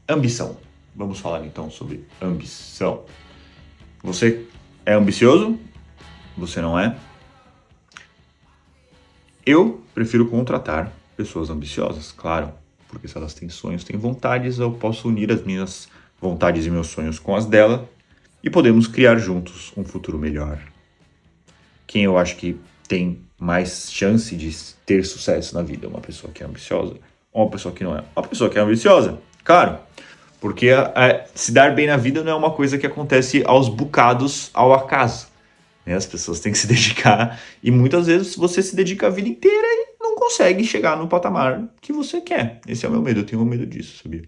Ambição. Vamos falar então sobre ambição. Você é ambicioso? Você não é? Eu prefiro contratar pessoas ambiciosas, claro, porque se elas têm sonhos, têm vontades, eu posso unir as minhas vontades e meus sonhos com as dela e podemos criar juntos um futuro melhor. Quem eu acho que tem mais chance de ter sucesso na vida? Uma pessoa que é ambiciosa ou uma pessoa que não é? Uma pessoa que é ambiciosa, claro, porque se dar bem na vida não é uma coisa que acontece aos bocados, ao acaso. Né? As pessoas têm que se dedicar e muitas vezes você se dedica a vida inteira e não consegue chegar no patamar que você quer. Esse é o meu medo, eu tenho medo disso, sabia?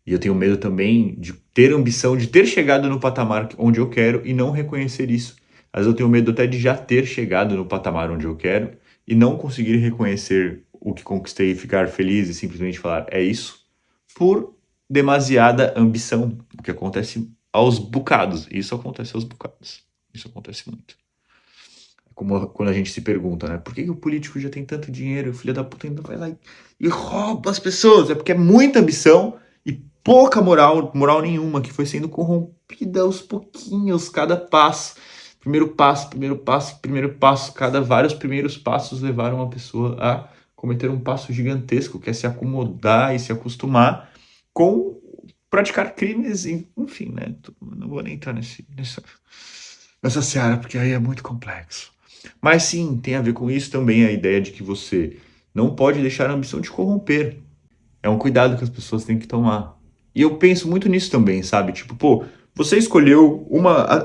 E eu tenho medo também de ter ambição, de ter chegado no patamar onde eu quero e não reconhecer isso. Às vezes eu tenho medo até de já ter chegado no patamar onde eu quero e não conseguir reconhecer o que conquistei e ficar feliz e simplesmente falar, é isso, por demasiada ambição, o que acontece aos bocados. Isso acontece aos bocados. Isso acontece muito. É como quando a gente se pergunta, né? Por que o político já tem tanto dinheiro, o filho da puta ainda vai lá e rouba as pessoas? É porque é muita ambição e pouca moral nenhuma, que foi sendo corrompida aos pouquinhos, cada passo. Primeiro passo, vários primeiros passos levaram a pessoa a cometer um passo gigantesco, que é se acomodar e se acostumar com praticar crimes, enfim, né? Não vou nem entrar nessa seara, porque aí é muito complexo. Mas sim, tem a ver com isso também a ideia de que você não pode deixar a ambição te corromper. É um cuidado que as pessoas têm que tomar. E eu penso muito nisso também, sabe? Tipo, pô, você escolheu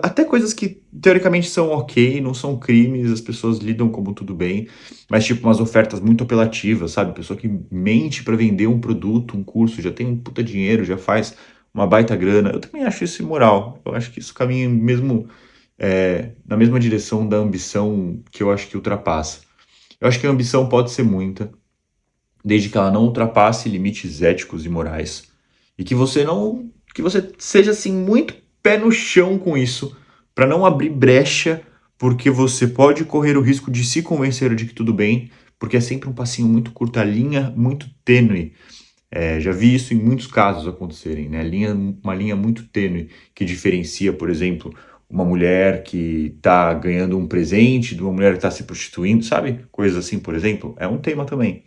até coisas que teoricamente são ok, não são crimes, as pessoas lidam como tudo bem, mas tipo umas ofertas muito apelativas, sabe? Pessoa que mente pra vender um produto, um curso, já tem um puta dinheiro, já faz uma baita grana. Eu também acho isso imoral. Eu acho que isso caminha mesmo na mesma direção da ambição que eu acho que ultrapassa. Eu acho que a ambição pode ser muita, desde que ela não ultrapasse limites éticos e morais. E que você seja assim muito pé no chão com isso, para não abrir brecha, porque você pode correr o risco de se convencer de que tudo bem, porque é sempre um passinho muito curto, a linha muito tênue. Já vi isso em muitos casos acontecerem, né? Uma linha muito tênue que diferencia, por exemplo, uma mulher que está ganhando um presente de uma mulher que está se prostituindo, sabe? Coisas assim, por exemplo, é um tema também.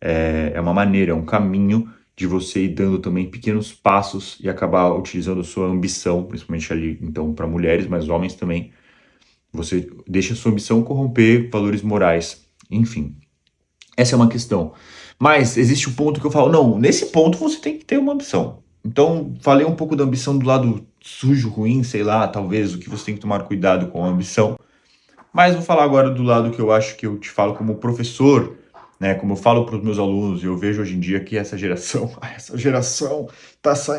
É uma maneira, é um caminho de você ir dando também pequenos passos e acabar utilizando sua ambição, principalmente ali, então, para mulheres, mas homens também. Você deixa sua ambição corromper valores morais. Enfim, essa é uma questão. Mas existe um ponto que eu falo, não, nesse ponto você tem que ter uma ambição. Então, falei um pouco da ambição do lado sujo, ruim, sei lá, talvez, o que você tem que tomar cuidado com a ambição. Mas vou falar agora do lado que eu acho que eu te falo como professor, né? Como eu falo para os meus alunos, e eu vejo hoje em dia que essa geração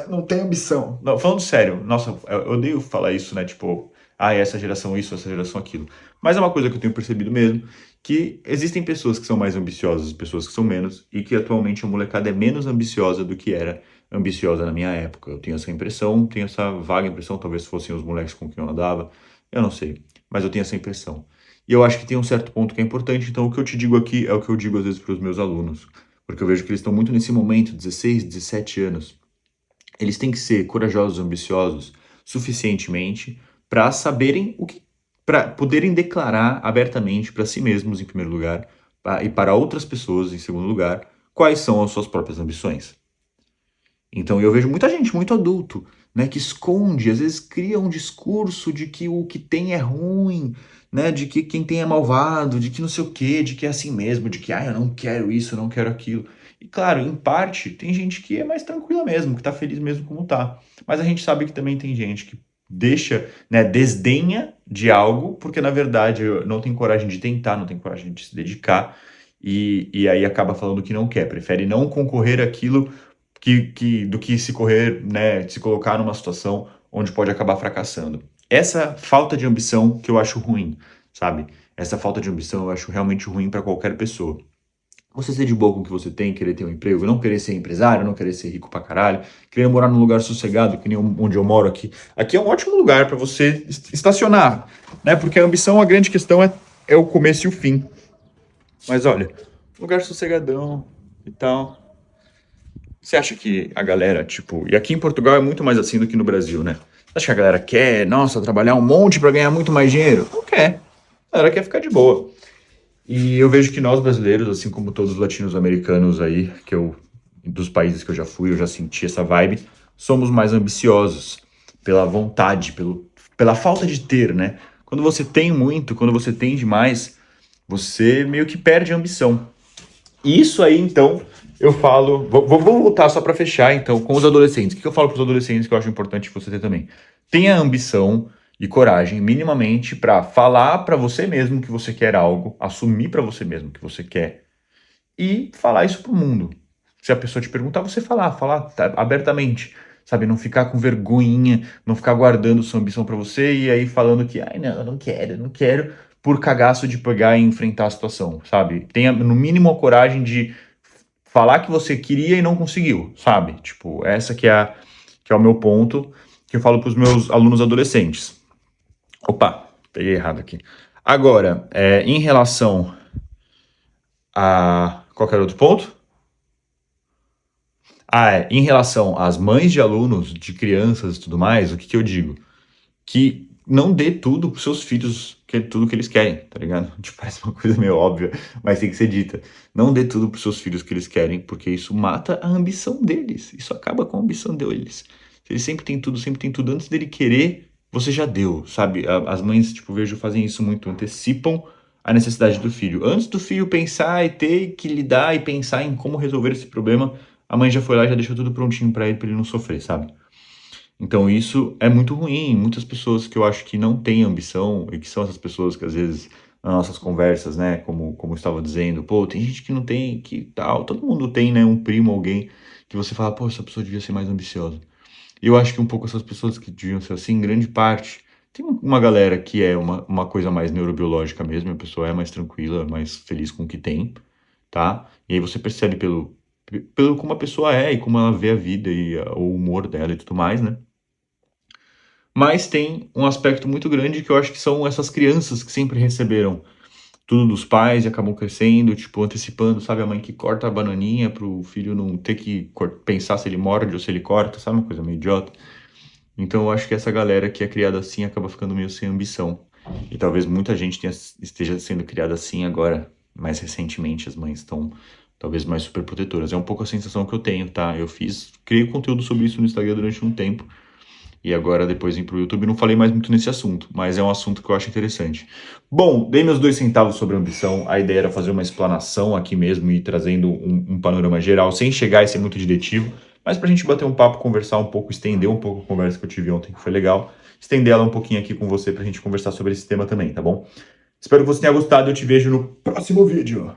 não tem ambição. Não, falando sério, nossa, eu odeio falar isso, né? Tipo, essa geração isso, essa geração aquilo. Mas é uma coisa que eu tenho percebido mesmo, que existem pessoas que são mais ambiciosas, pessoas que são menos, e que atualmente a molecada é menos ambiciosa do que era ambiciosa na minha época. Eu tenho essa impressão, tenho essa vaga impressão, talvez fossem os moleques com quem eu andava, eu não sei, mas eu tenho essa impressão. E eu acho que tem um certo ponto que é importante, então o que eu te digo aqui é o que eu digo às vezes para os meus alunos, porque eu vejo que eles estão muito nesse momento, 16, 17 anos. Eles têm que ser corajosos, ambiciosos, suficientemente para saberem para poderem declarar abertamente para si mesmos, em primeiro lugar, e para outras pessoas, em segundo lugar, quais são as suas próprias ambições. Então eu vejo muita gente, muito adulto, né, que esconde, às vezes cria um discurso de que o que tem é ruim, né, de que quem tem é malvado, de que não sei o quê, de que é assim mesmo, de que eu não quero isso, eu não quero aquilo. E claro, em parte, tem gente que é mais tranquila mesmo, que tá feliz mesmo como tá. Mas a gente sabe que também tem gente que deixa, né, desdenha de algo, porque na verdade não tem coragem de tentar, não tem coragem de se dedicar, e aí acaba falando que não quer, prefere não concorrer àquilo do que se correr, né, se colocar numa situação onde pode acabar fracassando. Essa falta de ambição que eu acho ruim, sabe? Essa falta de ambição eu acho realmente ruim para qualquer pessoa. Você ser de boa com o que você tem, querer ter um emprego, não querer ser empresário, não querer ser rico pra caralho, querer morar num lugar sossegado, que nem onde eu moro aqui. Aqui é um ótimo lugar para você estacionar, né? Porque a ambição, a grande questão é o começo e o fim. Mas olha, lugar sossegadão e tal. Você acha que a galera, tipo, e aqui em Portugal é muito mais assim do que no Brasil, né? Você acha que a galera quer, nossa, trabalhar um monte pra ganhar muito mais dinheiro? Não quer. A galera quer ficar de boa. E eu vejo que nós brasileiros, assim como todos os latino-americanos aí, dos países que eu já fui, eu já senti essa vibe, somos mais ambiciosos pela vontade, pela falta de ter, né? Quando você tem muito, quando você tem demais, você meio que perde a ambição. E isso aí, então, eu falo. Vou voltar só para fechar, então, com os adolescentes. O que eu falo para os adolescentes que eu acho importante você ter também? Tenha ambição e coragem, minimamente, para falar para você mesmo que você quer algo, assumir para você mesmo que você quer e falar isso pro mundo. Se a pessoa te perguntar, você falar abertamente, sabe? Não ficar com vergonhinha, não ficar guardando sua ambição para você e aí falando que, ai, não, eu não quero, por cagaço de pegar e enfrentar a situação, sabe? Tenha, no mínimo, a coragem de falar que você queria e não conseguiu, sabe? Tipo, essa que é o meu ponto que eu falo para os meus alunos adolescentes. Opa, peguei errado aqui. Agora, em relação a qualquer outro ponto? Em relação às mães de alunos, de crianças e tudo mais, o que eu digo? Que não dê tudo pros seus filhos, que é tudo que eles querem, tá ligado? Tipo, parece uma coisa meio óbvia, mas tem que ser dita. Não dê tudo pros seus filhos que eles querem, porque isso mata a ambição deles. Isso acaba com a ambição deles. Se eles sempre tem tudo antes dele querer, você já deu, sabe? As mães, tipo, vejo, fazem isso muito, antecipam a necessidade do filho. Antes do filho pensar e ter que lidar e pensar em como resolver esse problema, a mãe já foi lá e já deixou tudo prontinho pra ele não sofrer, sabe? Então isso é muito ruim. Muitas pessoas que eu acho que não têm ambição, e que são essas pessoas que às vezes, nas nossas conversas, né, como eu estava dizendo, pô, tem gente que não tem, que tal, todo mundo tem, né, um primo, alguém, que você fala, pô, essa pessoa devia ser mais ambiciosa. E eu acho que um pouco essas pessoas que deviam ser assim, em grande parte, tem uma galera que é uma coisa mais neurobiológica mesmo, a pessoa é mais tranquila, mais feliz com o que tem, tá? E aí você percebe pelo como a pessoa é e como ela vê a vida e o humor dela e tudo mais, né? Mas tem um aspecto muito grande que eu acho que são essas crianças que sempre receberam tudo dos pais e acabam crescendo, tipo, antecipando, sabe? A mãe que corta a bananinha pro filho não ter que pensar se ele morde ou se ele corta, sabe? Uma coisa meio idiota. Então eu acho que essa galera que é criada assim acaba ficando meio sem ambição. E talvez muita gente esteja sendo criada assim agora, mais recentemente, as mães estão talvez mais superprotetoras. É um pouco a sensação que eu tenho, tá? Criei conteúdo sobre isso no Instagram durante um tempo. E agora, depois vim pro YouTube, não falei mais muito nesse assunto, mas é um assunto que eu acho interessante. Bom, dei meus 2 centavos sobre ambição. A ideia era fazer uma explanação aqui mesmo e trazendo um panorama geral, sem chegar a ser muito diretivo, mas pra gente bater um papo, conversar um pouco, estender um pouco a conversa que eu tive ontem, que foi legal, estender ela um pouquinho aqui com você pra gente conversar sobre esse tema também, tá bom? Espero que você tenha gostado e eu te vejo no próximo vídeo.